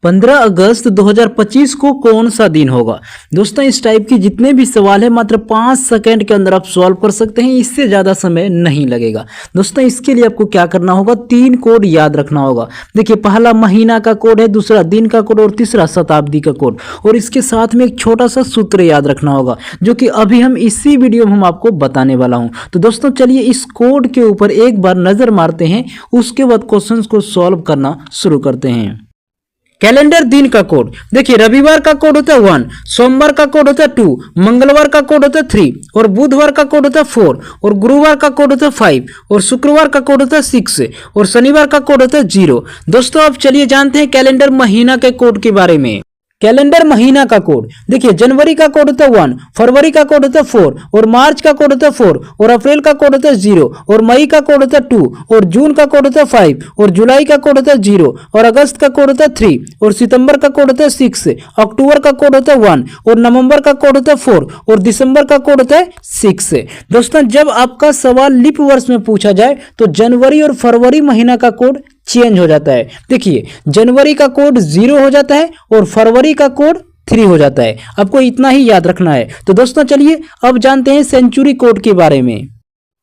15 अगस्त 2025 को कौन सा दिन होगा। दोस्तों इस टाइप की जितने भी सवाल है मात्र 5 सेकंड के अंदर आप सॉल्व कर सकते हैं, इससे ज़्यादा समय नहीं लगेगा। दोस्तों इसके लिए आपको क्या करना होगा, 3 कोड याद रखना होगा। देखिए पहला महीना का कोड है, दूसरा दिन का कोड और तीसरा शताब्दी का कोड, और इसके साथ में एक छोटा सा सूत्र याद रखना होगा जो कि अभी हम इसी वीडियो में हम आपको बताने वाला हूं। तो दोस्तों चलिए इस कोड के ऊपर एक बार नजर मारते हैं, उसके बाद क्वेश्चंस को सॉल्व करना शुरू करते हैं। कैलेंडर दिन का कोड, देखिए रविवार का कोड होता है 1, सोमवार का कोड होता है 2, मंगलवार का कोड होता है 3, और बुधवार का कोड होता है 4, और गुरुवार का कोड होता है 5, और शुक्रवार का कोड होता है 6, और शनिवार का कोड होता है 0। दोस्तों अब चलिए जानते हैं कैलेंडर महीना के कोड के बारे में। कैलेंडर महीना का कोड, देखिए जनवरी का कोड होता है 1, फरवरी का कोड होता है 4, और मार्च का कोड होता है 4, और अप्रैल का कोड होता है 0, और मई का कोड होता है 2, और जून का कोड होता है 5, और जुलाई का कोड होता है 0, और अगस्त का कोड होता है 3, और सितंबर का कोड होता है 6, अक्टूबर का कोड होता है 1, और नवंबर का कोड होता है 4, और दिसंबर का कोड होता है 6। दोस्तों जब आपका सवाल लीप वर्ष में पूछा जाए तो जनवरी और फरवरी महीना का कोड चेंज हो जाता है। देखिए जनवरी का कोड 0 हो जाता है और फरवरी का कोड 3 हो जाता है। आपको इतना ही याद रखना है। तो दोस्तों चलिए अब जानते हैं सेंचुरी कोड के बारे में।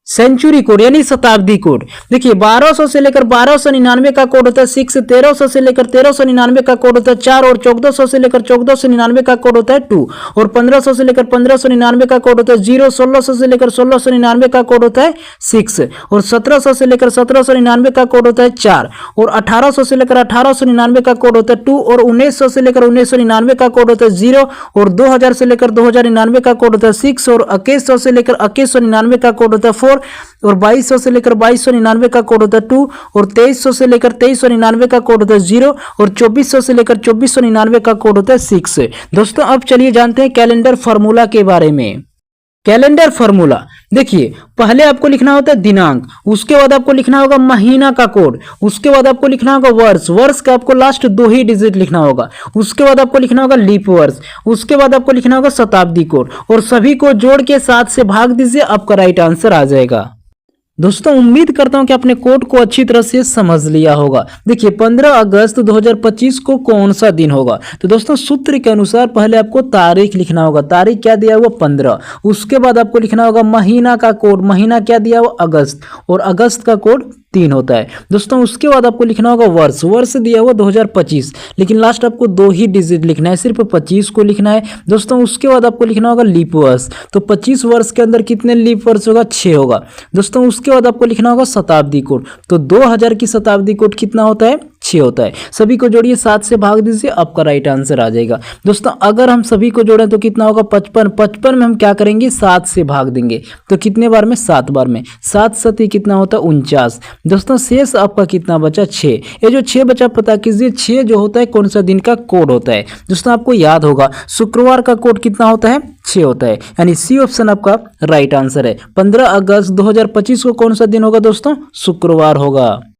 सेंचुरी कोड यानी शताब्दी कोड, देखिए 1200 से लेकर 1299 का कोड होता है 6, 1300 से लेकर 1399 का कोड होता है 4, और 1400 से लेकर 1499 का कोड होता है 2, और 1500 से लेकर 1599 का कोड होता है 0, 1600 से लेकर 1699 का कोड होता है 6, और 1700 से लेकर 1799 का कोड होता है 4, और 1800 से लेकर 1899 का कोड होता है 2, और 1900 से लेकर 1999 का कोड होता है 0, और 2000 से लेकर 2099 का कोड होता है 6, और 2100 से लेकर 2199 का कोड होता है 4, और 2200 से लेकर 2299 का कोड होता है 2, और 2300 से लेकर 2399 का कोड होता है 0, और 2400 से लेकर 2499 का कोड होता है 6। दोस्तों अब चलिए जानते हैं कैलेंडर फार्मूला के बारे में। कैलेंडर फार्मूला, देखिए पहले आपको लिखना होता है दिनांक, उसके बाद आपको लिखना होगा महीना का कोड, उसके बाद आपको लिखना होगा वर्ष, वर्ष का आपको लास्ट 2 ही डिजिट लिखना होगा, उसके बाद आपको लिखना होगा लीप वर्ष, उसके बाद आपको लिखना होगा शताब्दी कोड, और सभी को जोड़ के 7 से भाग दीजिए, आपका राइट आंसर आ जाएगा। दोस्तों उम्मीद करता हूं कि आपने कोड को अच्छी तरह से समझ लिया होगा। देखिए 15 अगस्त 2025 को कौन सा दिन होगा। तो दोस्तों सूत्र के अनुसार पहले आपको तारीख लिखना होगा, तारीख क्या दिया हुआ 15, उसके बाद आपको लिखना होगा महीना का कोड, महीना क्या दिया हुआ अगस्त, और अगस्त का कोड 3 होता है। दोस्तों उसके बाद आपको लिखना होगा वर्ष, वर्ष दिया हुआ 2025, लेकिन लास्ट आपको 2 ही डिजिट लिखना है, सिर्फ 25 को लिखना है। दोस्तों उसके बाद आपको लिखना होगा लीप वर्ष, तो 25 वर्ष के अंदर कितने लीप वर्ष होगा, 6 होगा। दोस्तों उसके बाद आपको लिखना होगा शताब्दी कोड, तो 2000 की शताब्दी कोड कितना होता है, 6 होता है। सभी को जोड़िए, 7 से भाग दीजिए, आपका राइट आंसर आ जाएगा। दोस्तों अगर हम सभी को जोड़ें तो कितना होगा 55, 55 में हम क्या करेंगे 7 से भाग देंगे, तो कितने बार में 7 बार में, 7 7 कितना होता है 49। दोस्तों शेष आपका कितना बचा 6, ये जो 6 बचा पता कीजिए 6 जो होता है कौन सा दिन का कोड होता है। दोस्तों आपको याद होगा शुक्रवार का कोड कितना होता है 6 होता है, यानी सी ऑप्शन आपका राइट आंसर है। 15 अगस्त 2025 को कौन सा दिन होगा दोस्तों, शुक्रवार होगा।